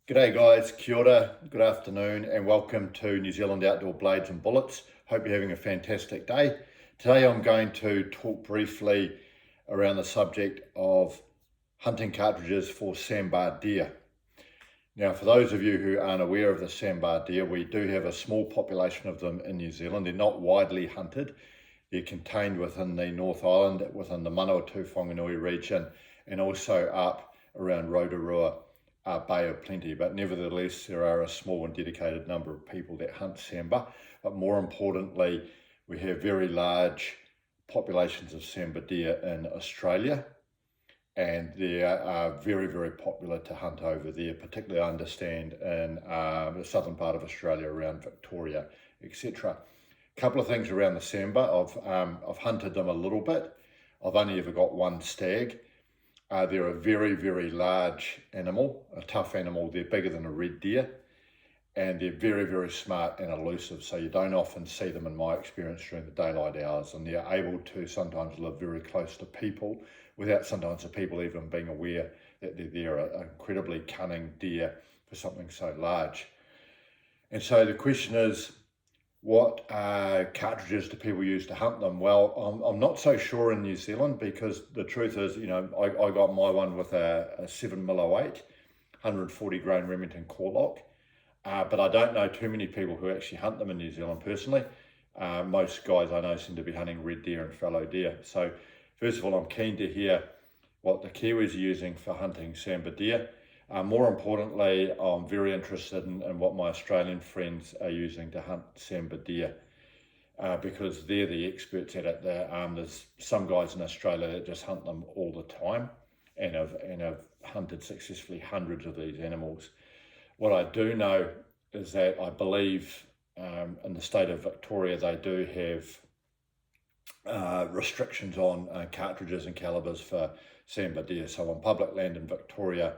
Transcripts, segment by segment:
G'day guys, kia ora, good afternoon and welcome to New Zealand Outdoor Blades and Bullets. Hope you're having a fantastic day. Today I'm going to talk briefly around the subject of hunting cartridges for sambar deer. Now for those of you who aren't aware of the sambar deer, we do have a small population of them in New Zealand. They're not widely hunted. They're contained within the North Island, within the Manawatu-Whanganui region and also up around Rotorua Bay of Plenty, but nevertheless there are a small and dedicated number of people that hunt sambar. But more importantly, we have very large populations of sambar deer in Australia, and they are very, very popular to hunt over there, particularly I understand in the southern part of Australia around Victoria, etc. A couple of things around the sambar. I've hunted them a little bit. I've only ever got one stag. They're a very, very large animal, a tough animal. They're bigger than a red deer, and they're very, very smart and elusive. So you don't often see them, in my experience, during the daylight hours, and they're able to sometimes live very close to people without sometimes the people even being aware that they're an incredibly cunning deer for something so large. And so the question is, what cartridges do people use to hunt them? Well, I'm not so sure in New Zealand, because the truth is, I got my one with a 7mm 08, 140 grain Remington Corlock, but I don't know too many people who actually hunt them in New Zealand personally. Most guys I know seem to be hunting red deer and fallow deer. So first of all, I'm keen to hear what the Kiwis are using for hunting sambar deer. More importantly, I'm very interested in what my Australian friends are using to hunt sambar deer, because they're the experts at it. There's some guys in Australia that just hunt them all the time and have hunted successfully hundreds of these animals. What I do know is that I believe in the state of Victoria they do have restrictions on cartridges and calibers for sambar deer. So on public land in Victoria,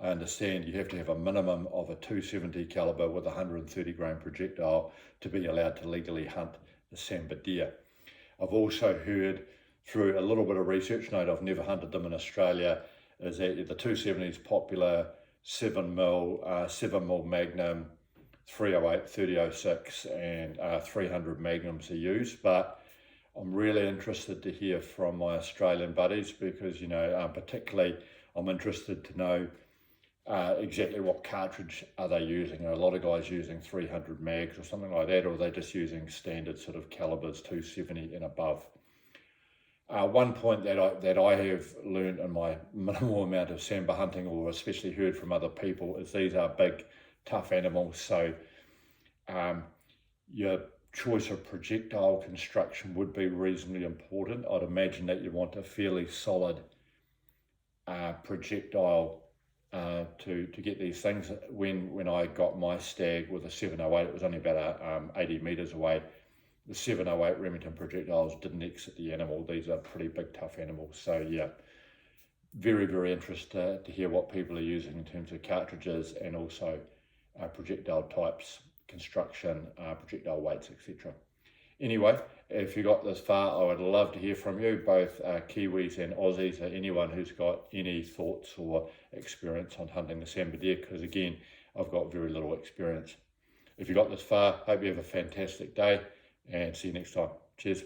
I understand you have to have a minimum of a 270 caliber with a 130 grain projectile to be allowed to legally hunt the sambar deer. I've also heard through a little bit of research, note I've never hunted them in Australia, is that the 270 is popular, 7mm Magnum, 308, 3006 and 300 Magnums are used. But I'm really interested to hear from my Australian buddies, because particularly I'm interested to know exactly what cartridge are they using. Are a lot of guys using 300 mags or something like that, or are they just using standard sort of calibers 270 and above? One point that I have learned in my minimal amount of sambar hunting, or especially heard from other people, is these are big, tough animals. So your choice of projectile construction would be reasonably important. I'd imagine that you want a fairly solid projectile to get these things. When I got my stag with a 708, it was only about 80 metres away. The 708 Remington projectiles didn't exit the animal. These are pretty big, tough animals. So yeah, very, very interested to hear what people are using in terms of cartridges and also projectile types, construction, projectile weights, etc. Anyway, if you got this far, I would love to hear from you, both Kiwis and Aussies, or anyone who's got any thoughts or experience on hunting the sambar deer, because again, I've got very little experience. If you got this far, hope you have a fantastic day and see you next time. Cheers.